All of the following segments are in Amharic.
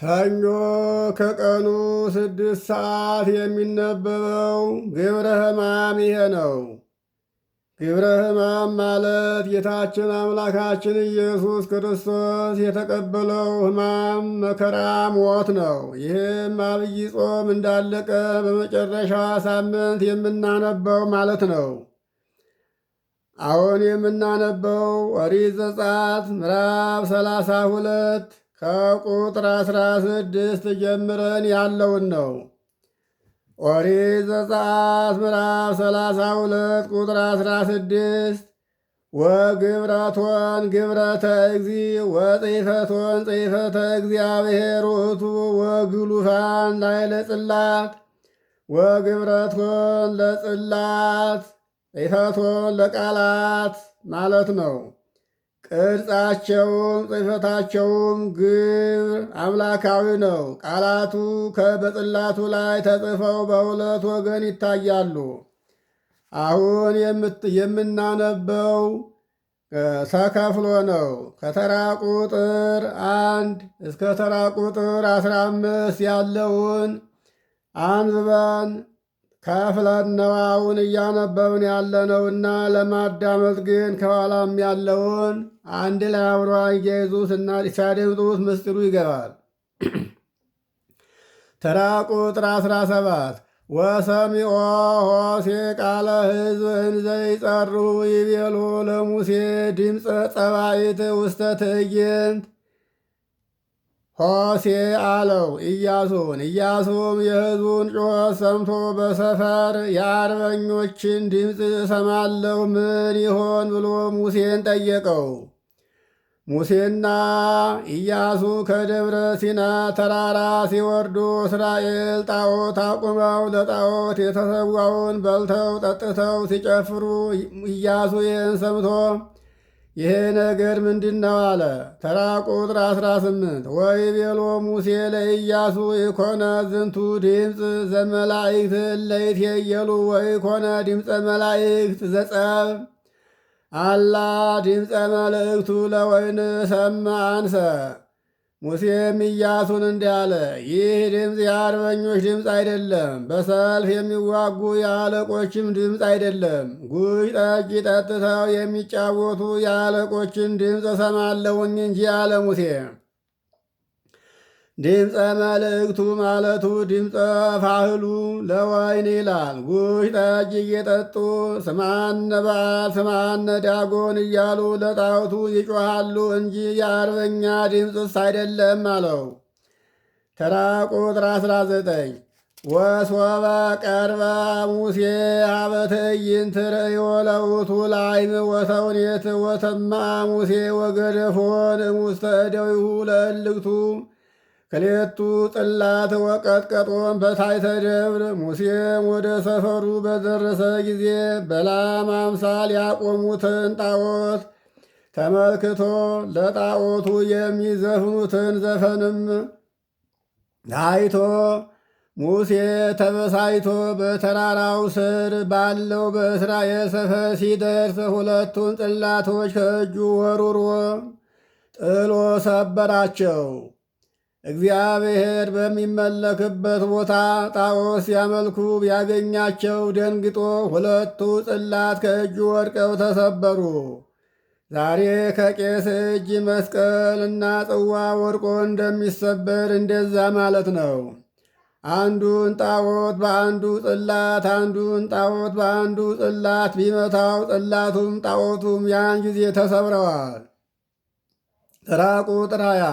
ሰኞ ከቀኑ 6 ሰዓት የሚነበበው ግብረ ሕማም ይሄ ነው። ግብረ ሕማም ማለት ጌታችን አምላካችን ኢየሱስ ክርስቶስ የተቀበለው ሕማም፣ መከራ፣ ሞት ነው። ይህም አብይ ጾም እንዳለቀ በመጨረሻ ሳምንት የምናነበው ማለት ነው። አሁን የምናነበው ኦሪት ዘጸአት ምዕራፍ 32 ከቁጥር 16 ጀምረን ያለውን ነው። ኦሪት ዘጸአት ምዕራፍ 32 ቁጥር 16 ወግብረቶን ግብረተ እግዚ ወጽሕፈቶን ጽሕፈተ እግዚአብሔር ውእቱ ወግሉፋን ላዕለ ጽላት ወግብረቶን ለጽላት ጽሕፈቶን ለቃላት ማለት ነው። ቅርጻቸውም ጽሕፈታቸውም ግብር አምላካዊ ነው። ቃላቱ በጽላቱ ላይ ተጽፈው በሁለት ወገን ይታያሉ። አሁን የምናነበው ተከፍሎ ነው። ከተራ ቁጥር 1 እስከ ተራ ቁጥር 15 ያለውን አንብበን ከፍለን ነው አሁን እያነበብን ያለነውና ለማዳመጥ ግን ከኋላም ያለውን አንድ ላይ አብሮ እየይዙትና ሲያደምጡት ምስጢሩ ይገባል። ተራ ቁጥር 17 ወሰሚዖ ሆሴዕ ቃለ ሕዝብ እንዘ ይጸሩ ይቤሎ ለሙሴ ድምፀ ጸባኢት ውስተ ትዕይንት ሆሴዕ አለው ኢያሱም የሕዝቡን ጩኸት ሰምቶ በሰፈር የአርበኞችን ድምፅ እሰማለሁ ምን ይሆን ብሎ ሙሴን ጠየቀው። ሙሴና ኢያሱ ከደብረ ሲና ተራራ ሲወርዱ እስራኤል ጣዖት አቁመው ለጣዖት የተሰዋውን በልተው ጠጥተው ሲጨፍሩ ኢያሱ ይህን ሰምቶ ይሄ ነገር ምንድን ነው አለ። ተራ ቁጥር 18 ወይቤሎ ሙሴ ለኢያሱ ኢኮነ ዝንቱ ድምፅ ዘመላእክት እለይትየሉ ወኢኮነ ድምፀ መላእክት ዘጸብ አላ ድምፀ መልእክቱ ለወይን ሰማ አንሰ። ሙሴም ኢያሱን እንዲህ አለ፣ ይህ ድምፅ የአርበኞች ድምፅ አይደለም፣ በሰልፍ የሚዋጉ የአለቆችም ድምፅ አይደለም። ጉሽ ጠጅ ጠጥተው የሚጫወቱ የአለቆችን ድምፅ እሰማለሁኝ እንጂ አለ ሙሴ። ድምፀ መልእክቱ ማለቱ ድምፀ ፋህሉ ለወይን ይላል። ጉሽ ጠጅ እየጠጡ ስማነ በዓል ስማነ ዳጎን እያሉ ለጣዖቱ ይጮሃሉ እንጂ የአርበኛ ድምፅስ አይደለም አለው። ተራ ቁጥር 19 ወሶበ ቀርበ ሙሴ ሀበ ትዕይንት ርእዮ ለውእቱ ላዕይም ወተውኔት ወተማዐ ሙሴ ወገደፎን እሙስተ እደዊሁ ለእልክቱ ክልኤቱ ጽላት ወቀጥቀጦን በታሕተ ደብር። ሙሴም ወደ ሰፈሩ በደረሰ ጊዜ በላም አምሳል ያቆሙትን ጣዖት ተመልክቶ ለጣዖቱ የሚዘፍኑትን ዘፈንም አይቶ ሙሴ ተበሳይቶ በተራራው ስር ባለው በእስራኤል ሰፈር ሲደርስ ሁለቱን ጽላቶች ከእጁ ወሩሮ ጥሎ ሰበራቸው። እግዚአብሔር በሚመለክበት ቦታ ጣዖት ሲያመልኩ ቢያገኛቸው ደንግጦ ሁለቱ ጽላት ከእጁ ወድቀው ተሰበሩ። ዛሬ ከቄስ እጅ መስቀልና ጽዋ ወድቆ እንደሚሰበር እንደዛ ማለት ነው። አንዱን ጣዖት በአንዱ ጽላት አንዱን ጣዖት በአንዱ ጽላት ቢመታው ጽላቱም ጣዖቱም ያን ጊዜ ተሰብረዋል። ተራ ቁጥር 20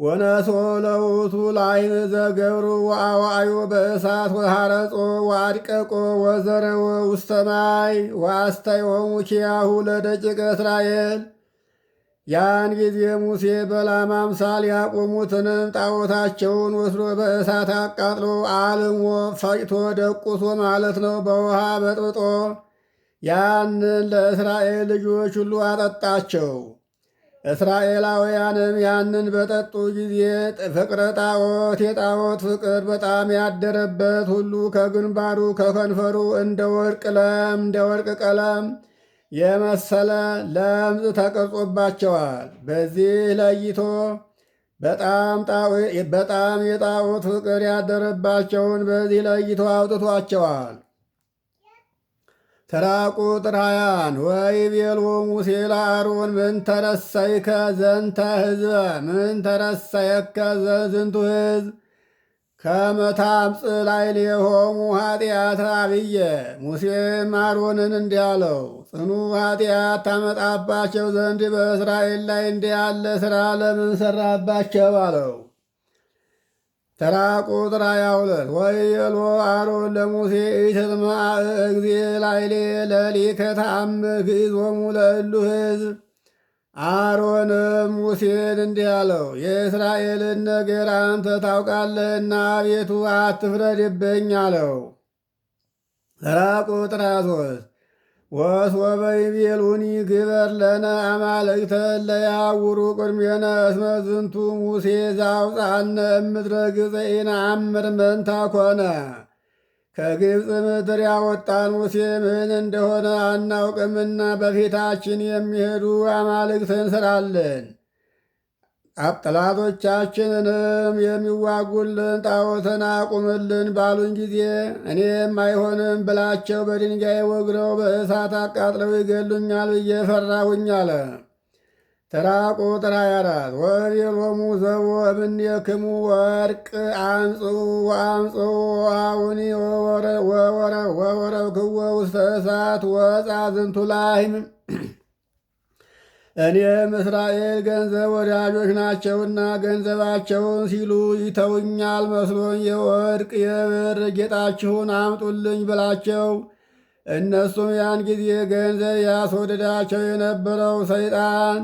ወነሶ ለውእቱ ላዕይም ዘገብሩ ወአዋዮ በእሳት ወሐረጾ ወአድቀቆ ወዘረወ ውስተ ማይ ወአስተዮሙ ኪያሁ ለደቂቀ እስራኤል። ያን ጊዜ ሙሴ በላም አምሳል ያቆሙትንም ጣዖታቸውን ወስዶ በእሳት አቃጥሎ አልሞ ፈጭቶ ደቁሶ ማለት ነው በውሃ በጥብጦ ያንን ለእስራኤል ልጆች ሁሉ አጠጣቸው። እስራኤላውያንም ያንን በጠጡ ጊዜ ፍቅረ ጣዖት የጣዖት ፍቅር በጣም ያደረበት ሁሉ ከግንባሩ ከከንፈሩ እንደ ወርቅ ቀለም የመሰለ ለምጽ ተቀርጾባቸዋል። በዚህ ለይቶ በጣም የጣዖት ፍቅር ያደረባቸውን በዚህ ለይቶ አውጥቷቸዋል። ተራ ቁጥር 20 ወይቤልዎ ሙሴ ለአሮን ምን ተረሰይከ ዘንተ ሕዝበ ምን ተረሰየከ ዝንቱ ሕዝብ ከመ ታምጽእ ላዕሌሆሙ ኃጢአተ አብየ። ሙሴም አሮንን እንዲህ አለው፣ ጽኑ ኃጢአት ታመጣባቸው ዘንድ በእስራኤል ላይ እንዲህ ያለ ሥራ ለምን ሠራባቸው አለው። ተራ ቁጥር 22 ወይቤልዎ አሮን ለሙሴ ኢትጥምዕ እግዚእ ላዕሌ ለሊከ ተአምር ግእዞሙ ለእሉ ሕዝብ። አሮንም ሙሴን እንዲህ አለው፣ የእስራኤልን ነገር አንተ ታውቃለህና አቤቱ አትፍረድብኝ አለው። ተራ ቁጥር 23 ወሶበ ይቤሉኒ ግበር ለነ አማልክተ ለያውሩ ቅድሜነ እስመ ዝንቱ ሙሴ ዘአውፅአነ እምድረ ግብፅ ኢነአምር መንታ ኮነ። ከግብፅ ምድር ያወጣን ሙሴ ምን እንደሆነ አናውቅምና በፊታችን የሚሄዱ አማልክትን ስራልን፣ ጠላቶቻችንንም የሚዋጉልን ጣዖትን አቁምልን ባሉኝ ጊዜ እኔም አይሆንም ብላቸው በድንጋይ ወግረው በእሳት አቃጥለው ይገሉኛል ብዬ ፈራሁኝ አለ። ተራ ቁጥር 24 ወቤሎሙ ዘቦ እምኔክሙ ወርቅ አምጽኡ ወአምጽኡ አቡኒ ወወረብክዎ ውስተ እሳት ወፃ ዝንቱ ላህም። እኔም እስራኤል ገንዘብ ወዳጆች ናቸውና ገንዘባቸውን ሲሉ ይተውኛል መስሎኝ የወርቅ የብር ጌጣችሁን አምጡልኝ ብላቸው፣ እነሱም ያን ጊዜ ገንዘብ ያስወደዳቸው የነበረው ሰይጣን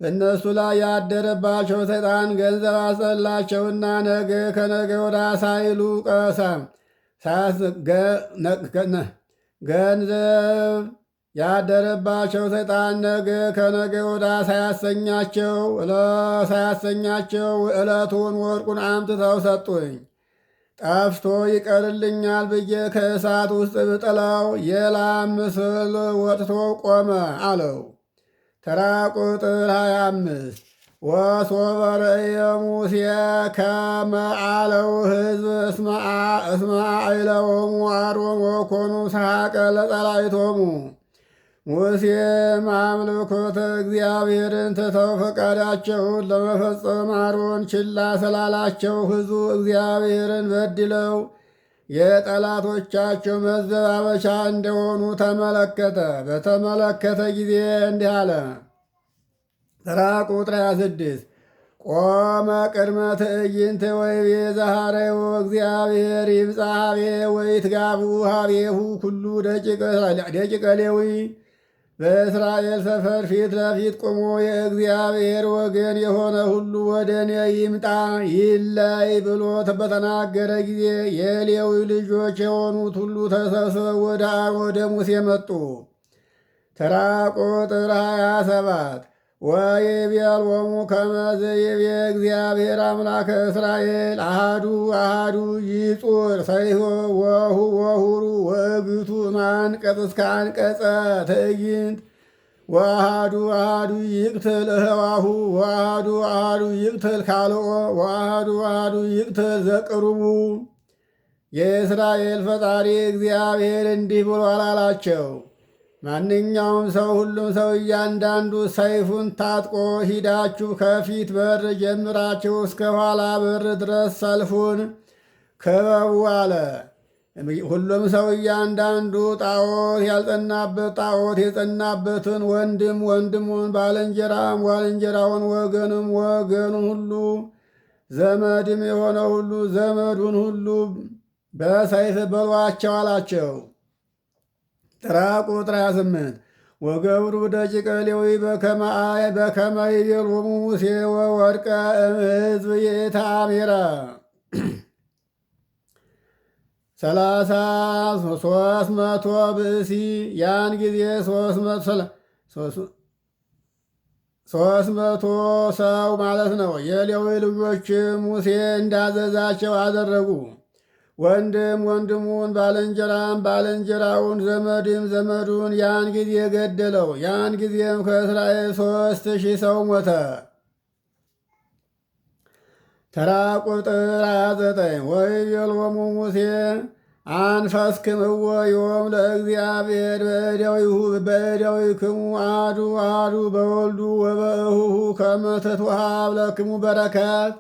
በእነሱ ላይ ያደረባቸው ሰይጣን ገንዘብ አስጠላቸውና ነገ ከነገ ወዳ ሳይሉ ገንዘብ ያደረባቸው ሰይጣን ነገ ከነገ ወዳ ሳያሰኛቸው ዕለቱን ወርቁን አምጥተው ሰጡኝ። ጠፍቶ ይቀርልኛል ብዬ ከእሳት ውስጥ ብጥለው የላም ምስል ወጥቶ ቆመ አለው። ተራ ቁጥር 25 ወሶበ ርእየ ሙሴ ከመ አለው ሕዝብ እስመ አዕለዎሙ አሮን ወኮኑ ሰሐቀ ለጸላእቶሙ። ሙሴም አምልኮተ እግዚአብሔርን ትተው ፈቃዳቸውን ለመፈጸም አሮን ችላ ስላላቸው ሕዝቡ እግዚአብሔርን በድለው የጠላቶቻቸው መዘባበቻ እንደሆኑ ተመለከተ። በተመለከተ ጊዜ እንዲህ አለ። ተራ ቁጥር 26 ቆመ ቅድመ ትዕይንት ወይቤ ዘሐረዮ እግዚአብሔር ይብጻ ሀቤ ወይትጋቡ ሀቤሁ ኩሉ ደቂቀ ሌዊ። በእስራኤል ሰፈር ፊት ለፊት ቆሞ የእግዚአብሔር ወገን የሆነ ሁሉ ወደ እኔ ይምጣ ይለይ ብሎ በተናገረ ጊዜ የሌዊ ልጆች የሆኑት ሁሉ ተሰብስበው ወደ ሙሴ መጡ። ተራ ቁጥር 27 ወይቤሎሙ ከመ ይቤ እግዚአብሔር አምላከ እስራኤል አሃዱ አሃዱ ይጹር ሰይፎ ወሁሩ ወእግቱ እምአንቀጽ እስከ አንቀጸ ትዕይንት ወአሃዱ አሃዱ ይቅትል እህዋሁ ወአሃዱ አሃዱ ይቅትል ካልኦ ወአሃዱ አሃዱ ይቅትል ዘቅሩቡ። የእስራኤል ፈጣሪ እግዚአብሔር እንዲህ ብሏል አላቸው። ማንኛውም ሰው ሁሉም ሰው እያንዳንዱ ሰይፉን ታጥቆ ሂዳችሁ ከፊት በር ጀምራችሁ እስከ ኋላ በር ድረስ ሰልፉን ክበቡ አለ። ሁሉም ሰው እያንዳንዱ ጣዖት ያልጸናበት ጣዖት የጸናበትን ወንድም ወንድሙን፣ ባልንጀራም ባልንጀራውን፣ ወገንም ወገኑን ሁሉ፣ ዘመድም የሆነ ሁሉ ዘመዱን ሁሉ በሰይፍ በሏቸው አላቸው። ተራ ቁጥር 28 ወገብሩ ደቂቀ ሌዊ በከመ ይቤሎሙ ሙሴ ወወድቀ እምሕዝብ ይእታሜረ 300 ብእሲ። ያን ጊዜ 300 ሰው ማለት ነው። የሌዊ ልጆች ሙሴ እንዳዘዛቸው አደረጉ። ወንድም ወንድሙን፣ ባልንጀራም ባልንጀራውን፣ ዘመድም ዘመዱን ያን ጊዜ ገደለው። ያን ጊዜም ከእስራኤል 3000 ሰው ሞተ። ተራ ቁጥር 29 ወይቤሎሙ ሙሴ አንፈስክምዎ ዮም ለእግዚአብሔር በእደዊክሙ አሐዱ አሐዱ በወልዱ ወበእሁሁ ከመ ትትወሀብ ለክሙ በረከት።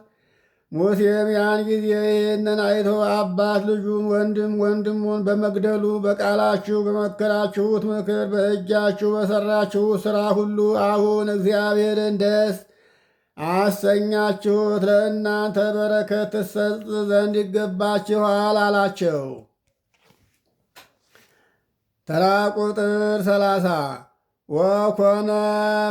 ሙሴም ያን ጊዜ ይህንን አይቶ አባት ልጁን ወንድም ወንድሙን በመግደሉ በቃላችሁ በመከራችሁት ምክር በእጃችሁ በሠራችሁት ሥራ ሁሉ አሁን እግዚአብሔርን ደስ አሰኛችሁት፣ ለእናንተ በረከት ትሰጥ ዘንድ ይገባችኋል አላቸው። ተራ ቁጥር 30 ወኮነ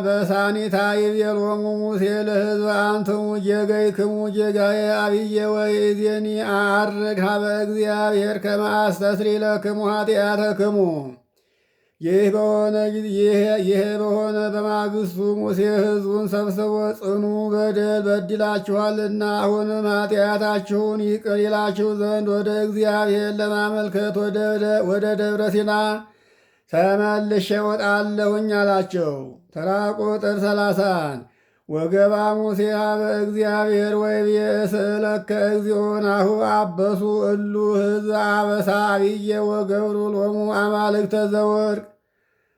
በሳኒታ ይቤሎሙ ሙሴ ለሕዝብ አንትሙ ጌጋይክሙ ጌጋዬ አብዬ ወይእዜኒ አዐርግ ኀበ እግዚአብሔር ከመ አስተስሪ ለክሙ ኃጢአተክሙ። ይህ በሆነ በማግስቱ ሙሴ ሕዝቡን ሰብስቦ ጽኑ በደል በድላችኋልና አሁንም ኃጢአታችሁን ይቅር ይላችሁ ዘንድ ወደ እግዚአብሔር ለማመልከት ወደ ደብረ ሲና ተመልሼ እወጣለሁኝ አላቸው። ተራ ቁጥር 30 ወገባ ሙሴ ኀበ እግዚአብሔር ወይቤ እስእለከ እግዚኦ ናሁ አበሱ እሉ ሕዝብ አበሳ አብዬ ወገብሩ ሎሙ አማልክተ ዘወርቅ።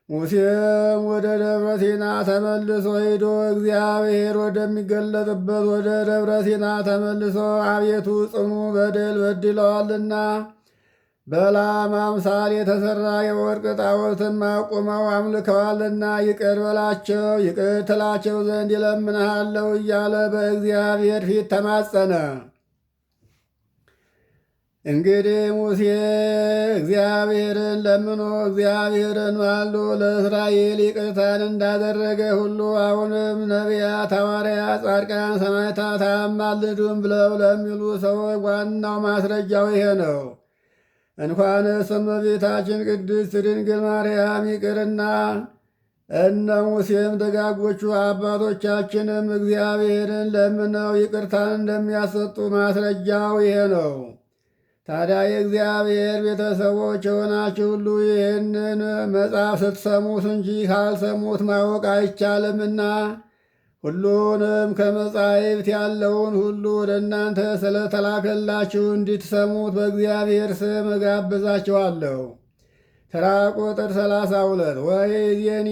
ሙሴም ወደ ደብረ ሲና ተመልሶ ሄዶ እግዚአብሔር ወደሚገለጥበት ወደ ደብረ ሲና ተመልሶ አቤቱ ጽኑ በደል በድለዋልና በላም አምሳል የተሠራ የወርቅ ጣዖትም አቁመው አምልከዋልና ይቅር በላቸው ይቅር ትላቸው ዘንድ ይለምንሃለሁ እያለ በእግዚአብሔር ፊት ተማጸነ። እንግዲህ ሙሴ እግዚአብሔርን ለምኖ እግዚአብሔርን ማልዶ ለእስራኤል ይቅርታን እንዳደረገ ሁሉ አሁንም ነቢያት፣ ሐዋርያት፣ ጻድቃን፣ ሰማዕታት አያማልዱም ብለው ለሚሉ ሰዎች ዋናው ማስረጃው ይሄ ነው። እንኳንስ እመቤታችን ቅድስት ድንግል ማርያም ይቅርና እነ ሙሴም ደጋጎቹ አባቶቻችንም እግዚአብሔርን ለምነው ይቅርታን እንደሚያሰጡ ማስረጃው ይሄ ነው። ታዲያ የእግዚአብሔር ቤተሰቦች የሆናችሁ ሁሉ ይህንን መጽሐፍ ስትሰሙት እንጂ ካልሰሙት ማወቅ አይቻልምና ሁሉንም ከመጻሕፍት ያለውን ሁሉ ወደ እናንተ ስለተላከላችሁ እንድትሰሙት በእግዚአብሔር ስም እጋብዛችኋለሁ። ተራ ቁጥር 32 ወይዜኒ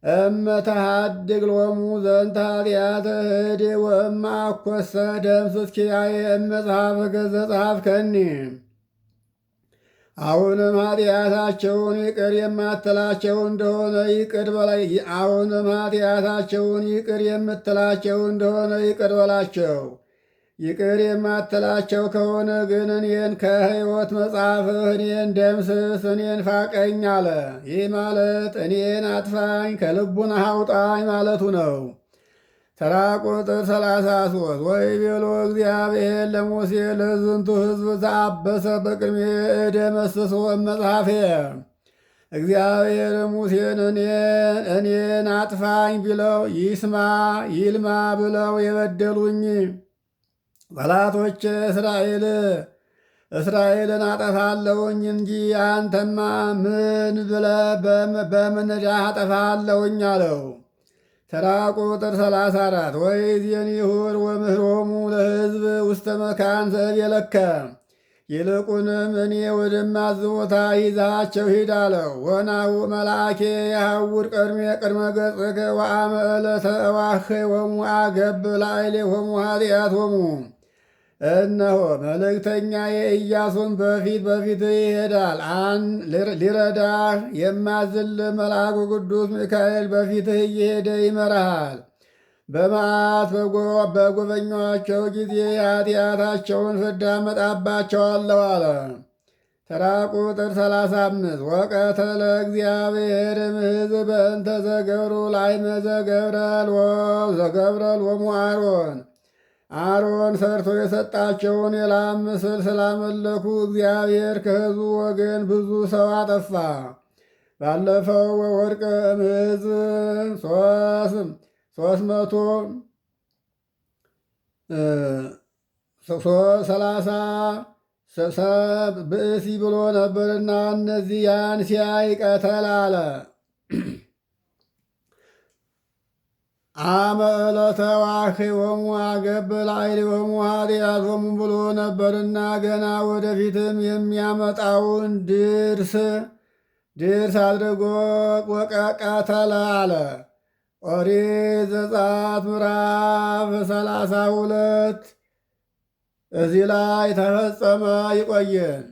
እመተሃድግ ሎሙ ዘንተ ኃጢአተ እድ ወእማ አኰሰ ደምስስኪያየ እመጽሐፈከ ዘጸሐፍከኒ። አሁንም ኃጢአታቸውን ይቅር የማትላቸው እንደሆነ አሁንም ኃጢአታቸውን ይቅር የምትላቸው እንደሆነ ይቅር በላቸው። ይቅር የማትላቸው ከሆነ ግን እኔን ከሕይወት መጽሐፍህ እኔን ደምስስ፣ እኔን ፋቀኝ አለ። ይህ ማለት እኔን አጥፋኝ፣ ከልቡናህ አውጣኝ ማለቱ ነው። ተራ ቁጥር 33 ወይቤሎ እግዚአብሔር ለሙሴ ለዝንቱ ሕዝብ ዘአበሰ በቅድሜ እደመስሶ መጽሐፌ። እግዚአብሔር ሙሴን እኔን አጥፋኝ ቢለው ይልማ ብለው የበደሉኝ ጠላቶች እስራኤልን አጠፋለሁኝ እንጂ አንተማ ምን ብለህ በምን ዕዳህ አጠፋለሁኝ አለው። ተራ ቁጥር 34 ወይዜኒ ሁር ወምህሮሙ ለሕዝብ ውስተ መካን ዘእቤለከ። ይልቁንም እኔ ወደማዝዝ ቦታ ይዛቸው ሂድ አለው። ወናሁ መልአኬ የሐውር ቅድመ ገጽከ ወአመ ዕለተ እዋህዮሙ አገብ ላዕሌሆሙ ኃጢአቶሙ። እነሆ መልእክተኛ የኢያሱን በፊት ይሄዳል። ሊረዳህ የማዝል መልአኩ ቅዱስ ሚካኤል በፊትህ እየሄደ ይመራሃል። በመዓት በጎበኟቸው ጊዜ ኃጢአታቸውን ፍዳ መጣባቸዋለሁ አለ። ተራ ቁጥር 35 ወቀተለ እግዚአብሔርም ሕዝብ በእንተ ዘገብሩ ላዕመ ዘገብረል ወሙ አሮን ሰርቶ የሰጣቸውን የላም ምስል ስላመለኩ እግዚአብሔር ከሕዝቡ ወገን ብዙ ሰው አጠፋ። ባለፈው ወወድቀ እምሕዝብ 330 ብእሲ ብሎ ነበርና እነዚያን ሲያይ ቀተል አለ። አመ ዕለተ ዋሕዮሙ አገብ ላዕሌሆሙ ኃጢአቶሙ ብሎ ነበርና ገና ወደፊትም የሚያመጣውን ድርስ አድርጎ ወቀቀተለ አለ። ኦሪት ዘጸአት ምዕራፍ 32 እዚህ ላይ ተፈጸመ። ይቆየን።